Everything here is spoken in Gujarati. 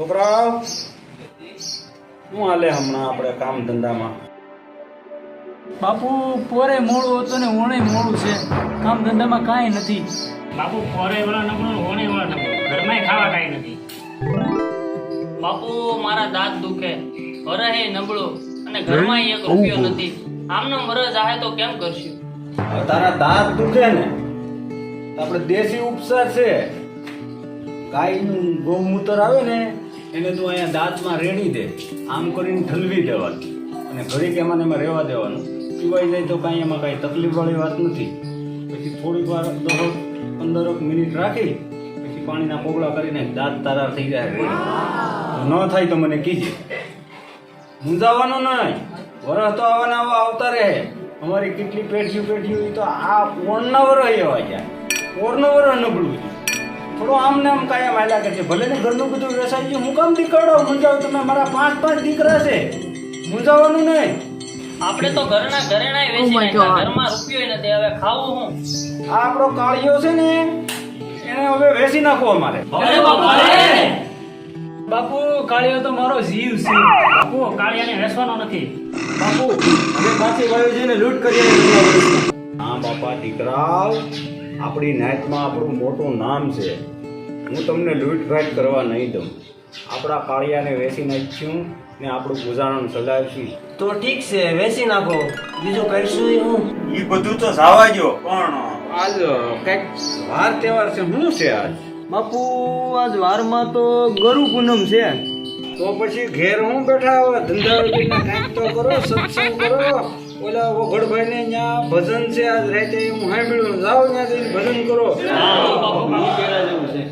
છોકરાઓ શું હાલે હમણાં આપણે કામ ધંધામાં? બાપુ પોરે મોડું હતું ને ઓણે મોડું છે. કામ ધંધામાં કાંઈ નથી. બાપુ પોરે વાળા નબળું હોણે વાળા નબળું ઘરમાં ખાવા કાંઈ નથી. બાપુ મારા દાંત દુખે, હરહે નબળું અને ઘરમાં એક રૂપિયો નથી. આમનો મરજ આહે તો કેમ કરશું? હવે તારા દાંત દુખે ને તો આપણે દેશી ઉપચાર છે. ગાયનું ગૌમૂત્ર આવે ને એને તું અહીંયા દાંતમાં રેડી દે, આમ કરીને ઠલવી દેવાનું અને ઘડીક એમાં ને એમાં રહેવા દેવાનું. પીવાઈ જાય તો કાંઈ એમાં કાંઈ તકલીફ વાળી વાત નથી. પછી થોડીક વાર 10-15 મિનિટ રાખી પછી પાણીના પોગળા કરીને દાંત તારા થઈ જાય. ન થાય તો મને કીજે, મૂંઝાવાનું નહીં. વરસ તો આવાના આવતા રહે. અમારી કેટલી પેઢીઓ તો આ ઓળના વરસ એવા ગયા, ઓળનો વરસ નબળું છે. થોડો આમ ને આમ કાયમ હાલ્યા કરે છે. ભલે ને ઘરનું બધું વેસાઈ ગયું, હું કામ દીકરો મૂંઝાવ? તમે મારા 5 દીકરા છે, મૂંઝાવાનું નહીં. આપણે તો ઘરના ઘરેણાય વેચી નાખ્યા, ઘરમાં રૂપિયો નથી. હવે ખાવું હું? આ આપણો કાળિયો છે ને એને હવે વેચી નાખવો અમારે. બાપુ કાળિયો તો મારો જીવ છે. બાપુ કાળિયાને વેચવાનો નથી. બાપુ અમે પાછી વાયુ જઈને લૂંટ કરીએ. હા બાપા દીકરા, આપણી નાતમાં આપણું મોટું નામ છે. હું તમને લૂંટફાટ કરવા નહીં દઉં. આપણા કાળિયાને વેચી નાખ્યું ને આપણું ગુજારણ ચલાવીશું. તો ઠીક છે, વેચી નાખો. બીજું કરશું હું? એ બધું તો જવા દો, પણ આજ કઈક વાર તહેવાર છે. શું છે આજ? બાપુ આજ વારમાં તો ગરુ પૂનમ છે. તો પછી ઘેર હું બેઠા હોય, ધંધા રોટીના કાંઈક તો કરો, સત્સંગ કરો. ઓલા વઘડભાઈ ને ત્યાં ભજન છે આજ રાતે, હું સાંભળ્યું. જાઓ ત્યાં જઈને ભજન કરો. પેલા જેવું છે.